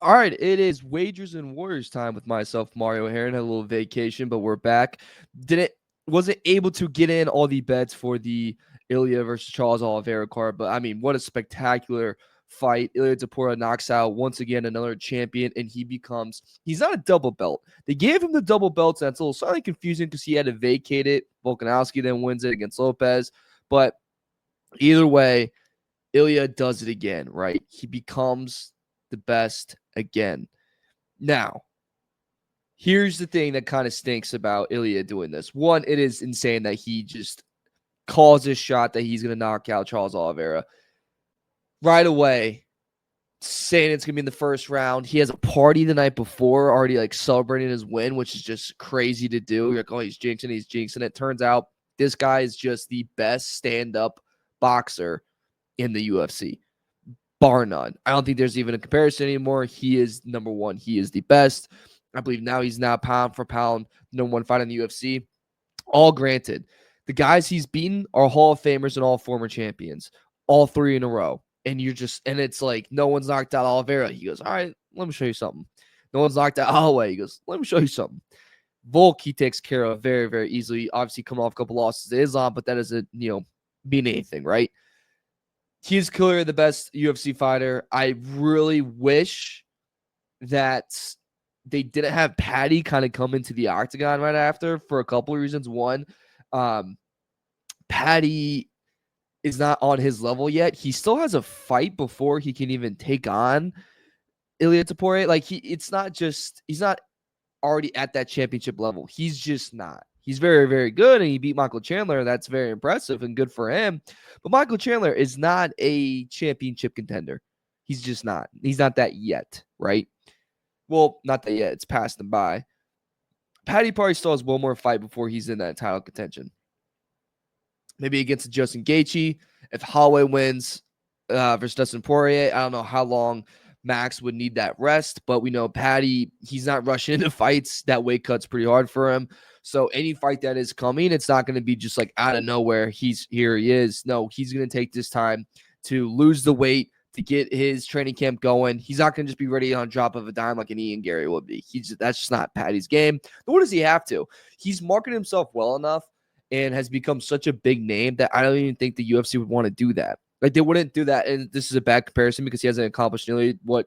All right, it is Wagers and Warriors time with myself, Mario Herron. Had a little vacation, but we're back. Wasn't able to get in all the bets for the Ilya versus Charles Oliveira card, but I mean, what a spectacular fight. Ilya Topuria knocks out once again another champion, and he's not a double belt. They gave him the double belts, and that's a little slightly confusing because he had to vacate it. Volkanovski then wins it against Lopez, but either way, Ilya does it again, right? He becomes the best again. Now, here's the thing that kind of stinks about Ilya doing this. One, it is insane that he just calls this shot that he's going to knock out Charles Oliveira right away, saying it's going to be in the first round. He has a party the night before, already like celebrating his win, which is just crazy to do. You're like, oh, he's jinxing it. Turns out this guy is just the best stand-up boxer in the UFC. Bar none. I don't think there's even a comparison anymore. He is number one. He is the best. I believe he's now pound for pound number one fighter in the UFC. All granted, the guys he's beaten are Hall of Famers and all former champions, all three in a row. And it's like no one's knocked out Oliveira. He goes, all right, let me show you something. No one's knocked out Holloway. He goes, let me show you something. Volk, he takes care of very, very easily. Obviously, coming off a couple losses to Islam, but that doesn't, mean anything, right? He's clearly the best UFC fighter. I really wish that they didn't have Paddy kind of come into the octagon right after for a couple of reasons. One, Paddy is not on his level yet. He still has a fight before he can even take on Ilya Topuria. Like he's not already at that championship level. He's just not. He's very, very good, and he beat Michael Chandler. That's very impressive and good for him. But Michael Chandler is not a championship contender. He's just not. He's not that yet, right? Well, not that yet. It's passed him by. Paddy probably still has one more fight before he's in that title contention. Maybe against Justin Gaethje. If Holloway wins versus Dustin Poirier, I don't know how long Max would need that rest, but we know Paddy, he's not rushing into fights. That weight cut's pretty hard for him. So any fight that is coming, it's not going to be just like out of nowhere. He is. No, he's going to take this time to lose the weight, to get his training camp going. He's not going to just be ready on drop of a dime like an Ian Gary would be. That's just not Paddy's game. Nor does he have to. He's marketed himself well enough and has become such a big name that I don't even think the UFC would want to do that. Like they wouldn't do that, and this is a bad comparison because he hasn't accomplished nearly what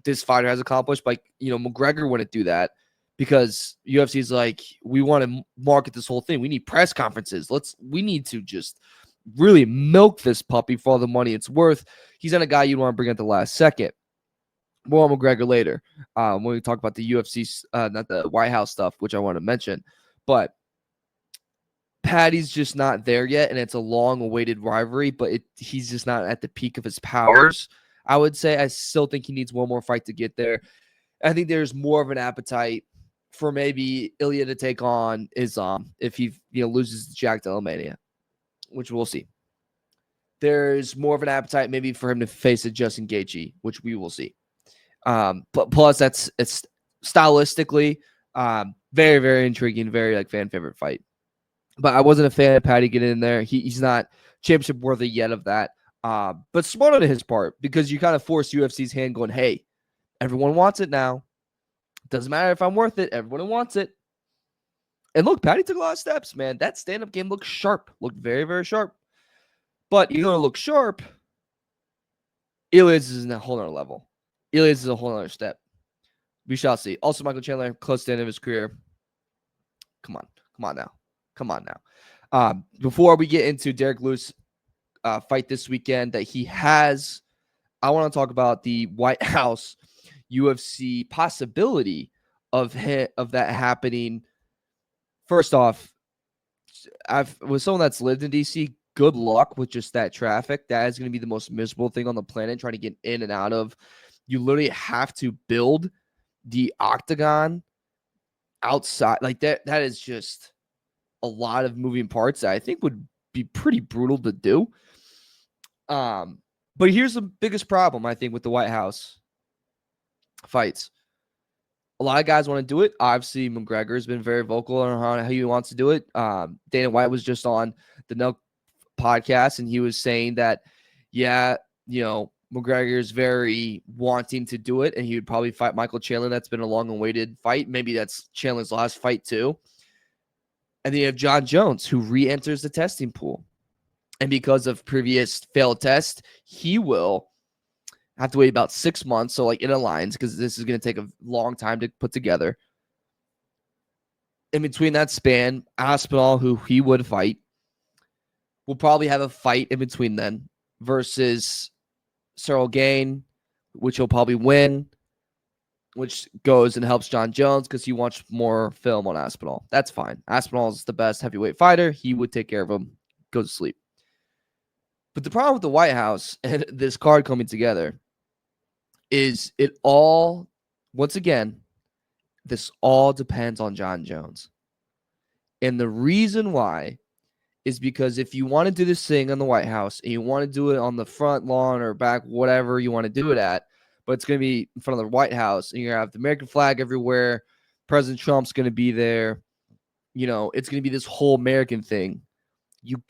this fighter has accomplished. Like McGregor wouldn't do that because UFC is like, we want to market this whole thing. We need press conferences. We need to just really milk this puppy for all the money it's worth. He's not a guy you'd want to bring at the last second. More on McGregor later when we talk about the UFC, not the White House stuff, which I want to mention, but. Paddy's just not there yet, and it's a long-awaited rivalry, but he's just not at the peak of his powers, I would say. I still think he needs one more fight to get there. I think there's more of an appetite for maybe Ilya to take on Islam if he loses to Jack Della Mania, which we'll see. There's more of an appetite maybe for him to face a Justin Gaethje, which we will see. But plus, it's stylistically very, very intriguing, very like fan favorite fight. But I wasn't a fan of Paddy getting in there. He's not championship worthy yet of that. But smart on his part because you kind of force UFC's hand going, hey, everyone wants it now. Doesn't matter if I'm worth it. Everyone wants it. And look, Paddy took a lot of steps, man. That stand-up game looked sharp. Looked very, very sharp. But you're going to look sharp. Elias is in a whole other level. Elias is a whole other step. We shall see. Also, Michael Chandler, close to the end of his career. Come on now. Before we get into Derrick Lewis fight this weekend that he has, I want to talk about the White House UFC possibility of that happening. First off, with someone that's lived in DC, good luck with just that traffic. That is going to be the most miserable thing on the planet, trying to get in and out of. You literally have to build the octagon outside. Like that is just a lot of moving parts that I think would be pretty brutal to do. But here's the biggest problem, I think, with the White House fights. A lot of guys want to do it. Obviously, McGregor has been very vocal on how he wants to do it. Dana White was just on the Nelk podcast, and he was saying that, McGregor's very wanting to do it, and he would probably fight Michael Chandler. That's been a long-awaited fight. Maybe that's Chandler's last fight too. And then you have Jon Jones, who re-enters the testing pool. And because of previous failed tests, he will have to wait about 6 months. So like it aligns because this is going to take a long time to put together. In between that span, Aspinall, who he would fight, will probably have a fight in between then versus Cyril Gane, which he'll probably win, which goes and helps Jon Jones because he wants more film on Aspinall. That's fine. Aspinall is the best heavyweight fighter. He would take care of him, go to sleep. But the problem with the White House and this card coming together is it all, once again, this all depends on Jon Jones. And the reason why is because if you want to do this thing on the White House and you want to do it on the front lawn or back, whatever you want to do it at, but it's going to be in front of the White House and you're going to have the American flag everywhere. President Trump's going to be there. You know, it's going to be this whole American thing. You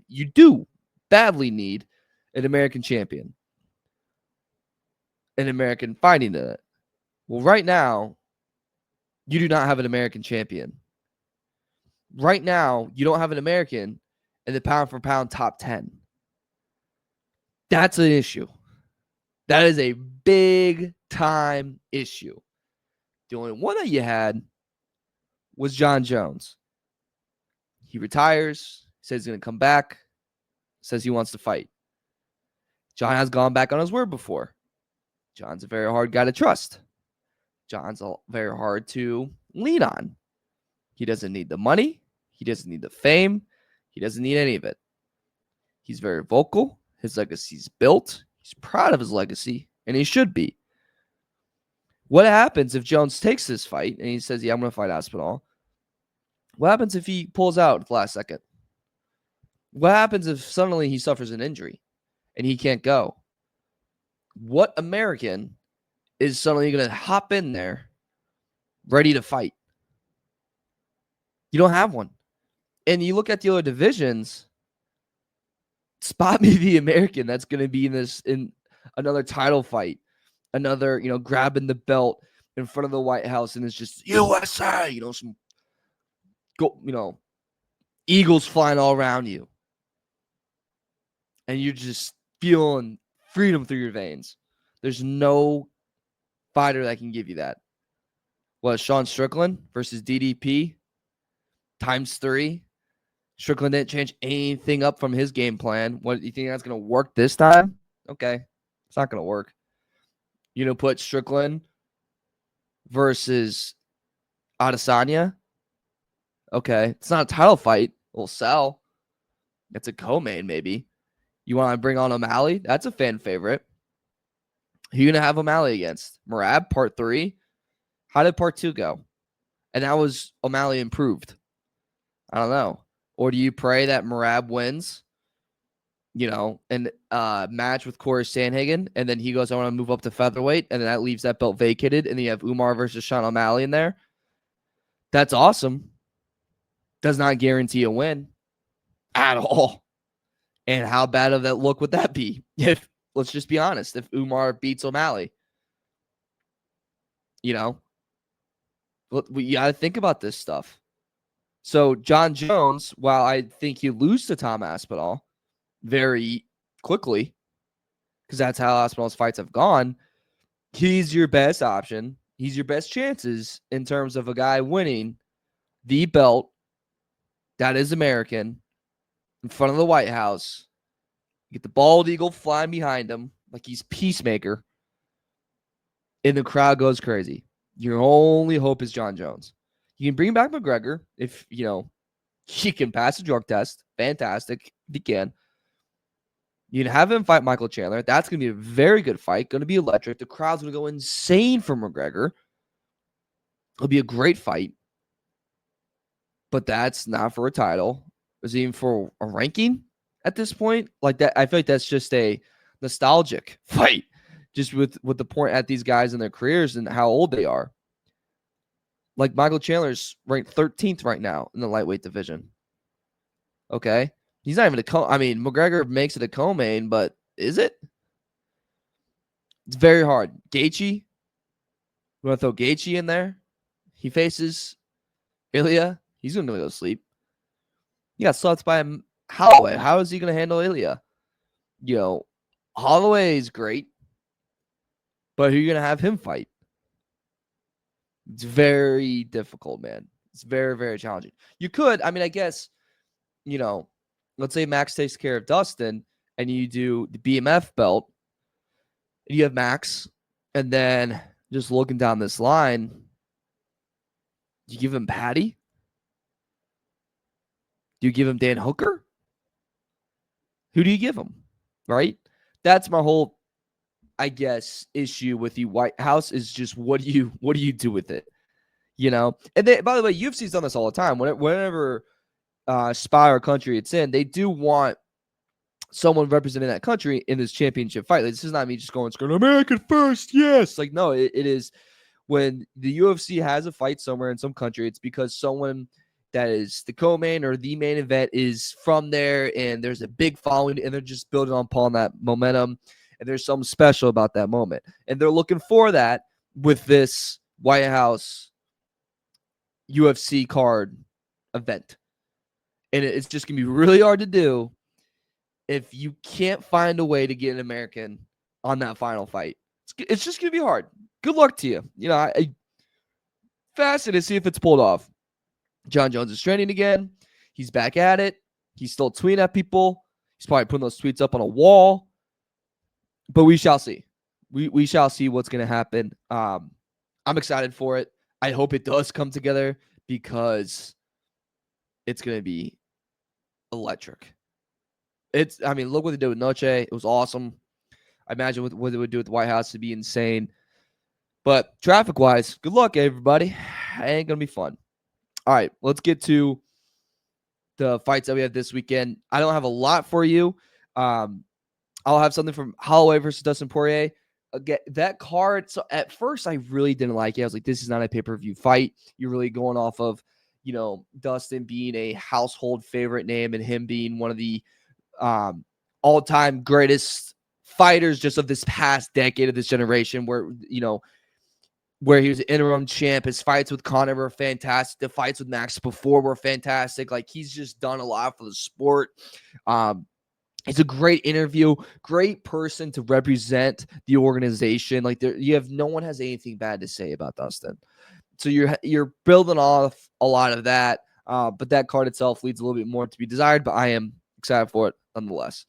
you do badly need an American champion, an American fighting in it. Well, right now, you do not have an American champion. Right now, you don't have an American in the pound for pound top 10. That's an issue. That is a big time issue. The only one that you had was Jon Jones. He retires, says he's going to come back, says he wants to fight. Jon has gone back on his word before. Jon's a very hard guy to trust. Jon's very hard to lean on. He doesn't need the money. He doesn't need the fame. He doesn't need any of it. He's very vocal. His legacy's built. He's proud of his legacy, and he should be. What happens if Jones takes this fight and he says, yeah, I'm going to fight Aspinall? What happens if he pulls out at the last second? What happens if suddenly he suffers an injury and he can't go? What American is suddenly going to hop in there ready to fight? You don't have one. And you look at the other divisions, spot me the American that's going to be in another title fight, another, grabbing the belt in front of the White House, and it's just USA, some eagles flying all around you. And you're just feeling freedom through your veins. There's no fighter that can give you that. What, Sean Strickland versus DDP times 3? Strickland didn't change anything up from his game plan. What, do you think that's going to work this time? Okay. It's not going to work. Put Strickland versus Adesanya. Okay. It's not a title fight. It'll sell. It's a co-main, maybe. You want to bring on O'Malley? That's a fan favorite. Who are you going to have O'Malley against? Merab, part 3? How did part 2 go? And that was O'Malley improved. I don't know. Or do you pray that Merab wins, and match with Corey Sandhagen, and then he goes, I want to move up to featherweight, and then that leaves that belt vacated, and then you have Umar versus Sean O'Malley in there? That's awesome. Does not guarantee a win at all. And how bad of that look would that be? If, let's just be honest, if Umar beats O'Malley, we got to think about this stuff. So Jon Jones, while I think you lose to Tom Aspinall very quickly, because that's how Aspinall's fights have gone, he's your best option. He's your best chances in terms of a guy winning the belt that is American in front of the White House. Get the bald eagle flying behind him like he's Peacemaker, and the crowd goes crazy. Your only hope is Jon Jones. You can bring back McGregor if, he can pass a drug test. Fantastic. If he can. You can have him fight Michael Chandler. That's going to be a very good fight. Going to be electric. The crowd's going to go insane for McGregor. It'll be a great fight. But that's not for a title. Is it even for a ranking at this point? Like that, I feel like that's just a nostalgic fight. Just with the point at these guys in their careers and how old they are. Like Michael Chandler's ranked 13th right now in the lightweight division. Okay. He's not even McGregor makes it a co-main, but Is it? It's very hard. Gaethje, you want to throw Gaethje in there? He faces Ilya. He's going to go to sleep. He got slept by Holloway. How is he going to handle Ilya? Holloway is great, but who are you going to have him fight? It's very difficult, man. It's very, very challenging. You could, I guess, let's say Max takes care of Dustin and you do the BMF belt and you have Max, and then just looking down this line, you give him Patty? Do you give him Dan Hooker? Who do you give him? Right? That's my whole, I guess, issue with the White House is just what do you do with it? And by the way, UFC's done this all the time. Whenever spot or country it's in, they do want someone representing that country in this championship fight. Like, this is not me just going American first, yes. Like, no, it is when the UFC has a fight somewhere in some country, it's because someone that is the co-main or the main event is from there, and there's a big following, and they're just building upon that momentum, and there's something special about that moment. And they're looking for that with this White House UFC card event. And it's just going to be really hard to do if you can't find a way to get an American on that final fight. It's just going to be hard. Good luck to you. I fascinated to see if it's pulled off. Jon Jones is training again. He's back at it. He's still tweeting at people. He's probably putting those tweets up on a wall. But we shall see. We shall see what's going to happen. I'm excited for it. I hope it does come together because it's going to be electric. Look what they did with Noche. It was awesome. I imagine what they would do with the White House would be insane. But traffic-wise, good luck, everybody. It ain't going to be fun. All right, let's get to the fights that we have this weekend. I don't have a lot for you. I'll have something from Holloway versus Dustin Poirier. Again, that card, so at first I really didn't like it. I was like, this is not a pay-per-view fight. You're really going off of, Dustin being a household favorite name and him being one of the all-time greatest fighters just of this past decade of this generation where he was an interim champ. His fights with Conor were fantastic. The fights with Max before were fantastic. Like, he's just done a lot for the sport. It's a great interview, great person to represent the organization. Like, no one has anything bad to say about Dustin. So you're building off a lot of that. But that card itself leaves a little bit more to be desired, but I am excited for it nonetheless.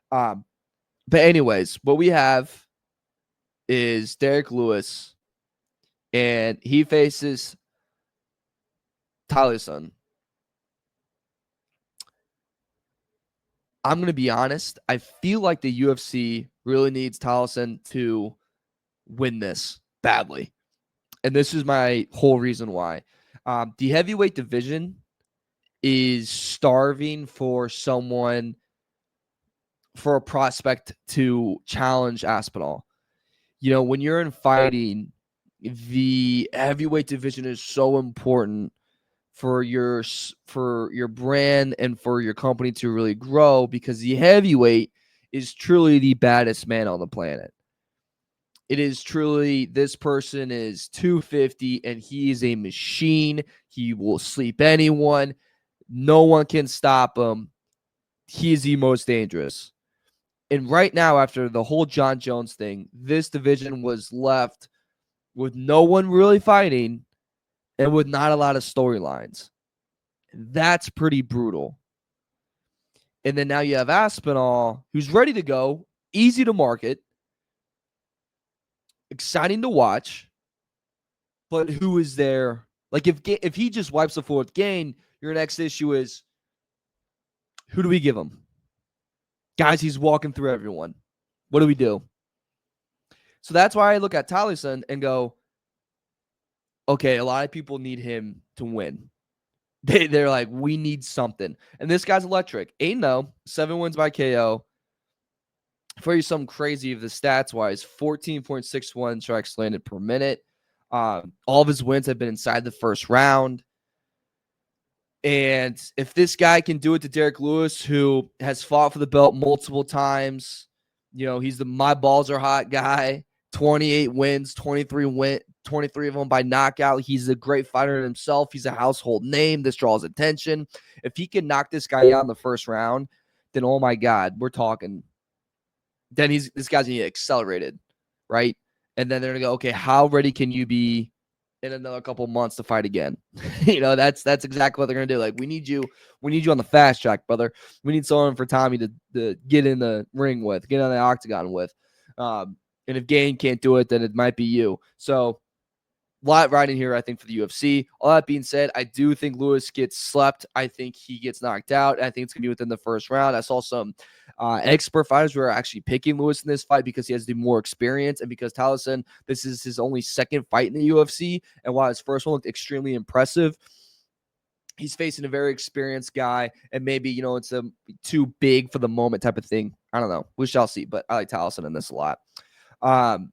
But anyways, what we have is Derrick Lewis, and he faces Tallison. I'm going to be honest. I feel like the UFC really needs Tallison to win this badly. And this is my whole reason why. The heavyweight division is starving for a prospect to challenge Aspinall. When you're in fighting, the heavyweight division is so important for your brand and for your company to really grow, because the heavyweight is truly the baddest man on the planet. It is truly, this person is 250 and he is a machine. He will sleep anyone. No one can stop him. He is the most dangerous. And right now, after the whole Jon Jones thing, this division was left with no one really fighting and with not a lot of storylines. That's pretty brutal. And then now you have Aspinall, who's ready to go, easy to market, exciting to watch, but who is there? Like, if he just wipes the floor with Gain, your next issue is, who do we give him? Guys, he's walking through everyone. What do we do? So that's why I look at Tallison and go, okay, a lot of people need him to win. They're like, we need something. And this guy's electric. 8-0, 7 wins by KO. For you, something crazy of the stats-wise, 14.61 strikes landed per minute. All of his wins have been inside the first round. And if this guy can do it to Derrick Lewis, who has fought for the belt multiple times, He's the my balls are hot guy. 28 wins, 23 of them by knockout. He's a great fighter in himself. He's a household name. This draws attention. If he can knock this guy out in the first round, then oh my God, we're talking. Then this guy's gonna get accelerated, right? And then they're gonna go, okay, how ready can you be in another couple months to fight again? That's exactly what they're gonna do. Like, we need you on the fast track, brother. We need someone for Tommy to get in the ring with, get on the octagon with. And if Gain can't do it, then it might be you. So a lot riding here, I think, for the UFC. All that being said, I do think Lewis gets slept. I think he gets knocked out. I think it's going to be within the first round. I saw some expert fighters who are actually picking Lewis in this fight because he has the more experience and because Tallison, this is his only second fight in the UFC. And while his first one looked extremely impressive, he's facing a very experienced guy, and maybe, it's too big for the moment type of thing. I don't know. We shall see, but I like Tallison in this a lot. The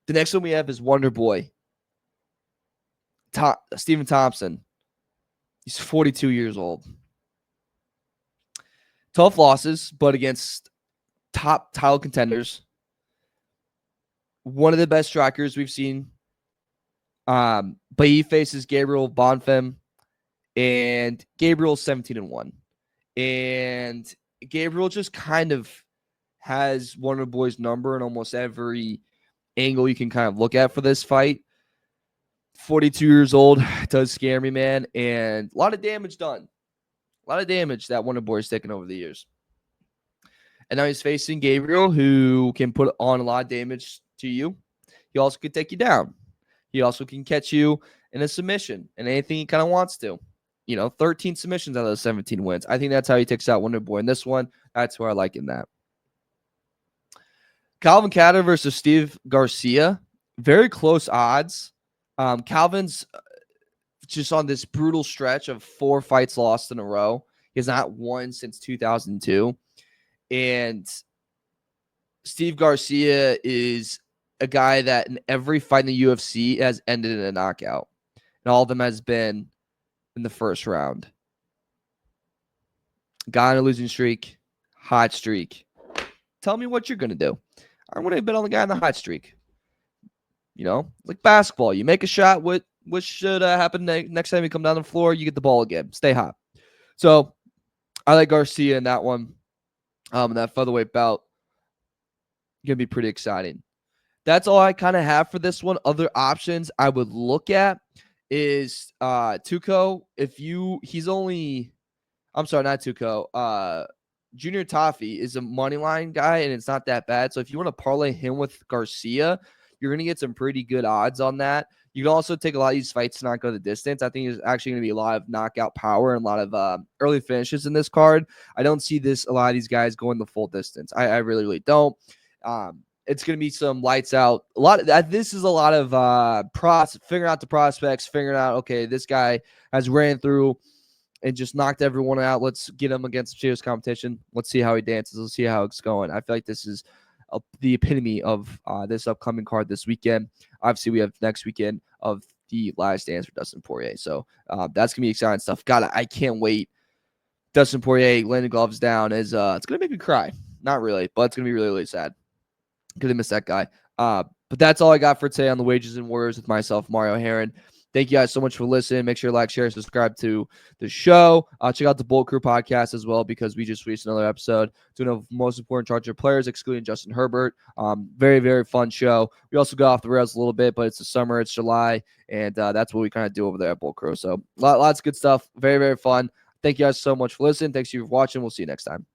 next one we have is Wonder Boy. Stephen Thompson. He's 42 years old. Tough losses, but against top title contenders. One of the best strikers we've seen. But he faces Gabriel Bonfim, and Gabriel's 17-1. And Gabriel just kind of has Wonder Boy's number in almost every angle you can kind of look at for this fight. 42 years old, does scare me, man. And a lot of damage done. A lot of damage that Wonder Boy's taken over the years. And now he's facing Gabriel, who can put on a lot of damage to you. He also could take you down. He also can catch you in a submission and anything he kind of wants to. 13 submissions out of those 17 wins. I think that's how he takes out Wonder Boy. In this one, that's where I like in that. Calvin Kattar versus Steve Garcia. Very close odds. Calvin's just on this brutal stretch of 4 fights lost in a row. He has not won since 2002. And Steve Garcia is a guy that in every fight in the UFC has ended in a knockout. And all of them has been in the first round. Guy on a losing streak, hot streak. Tell me what you're going to do. I'm going to bet on the guy on the hot streak. Like basketball. You make a shot. What should happen next time you come down the floor? You get the ball again. Stay hot. So I like Garcia in that one. That featherweight bout. Going to be pretty exciting. That's all I kind of have for this one. Other options I would look at is Tuco. Not Tuco. Junior Toffee is a money line guy, and it's not that bad. So if you want to parlay him with Garcia, you're going to get some pretty good odds on that. You can also take a lot of these fights to not go the distance. I think there's actually going to be a lot of knockout power and a lot of early finishes in this card. I don't see a lot of these guys going the full distance. I really, really don't. It's going to be some lights out. This is a lot of figuring out the prospects, figuring out, okay, this guy has ran through and just knocked everyone out. Let's get him against serious competition. Let's see how he dances. Let's see how it's going. I feel like this is the epitome of this upcoming card this weekend. Obviously, we have next weekend of the last dance for Dustin Poirier. So that's going to be exciting stuff. God, I can't wait. Dustin Poirier landing gloves down it's going to make me cry. Not really, but it's going to be really, really sad because I miss that guy. But that's all I got for today on the Wages and Warriors with myself, Mario Herron. Thank you guys so much for listening. Make sure to like, share, subscribe to the show. Check out the Bolt Crew podcast as well because we just released another episode doing the most important Charger players, excluding Justin Herbert. Very, very fun show. We also got off the rails a little bit, but it's the summer, it's July, and that's what we kind of do over there at Bolt Crew. So lots of good stuff. Very, very fun. Thank you guys so much for listening. Thanks you for watching. We'll see you next time.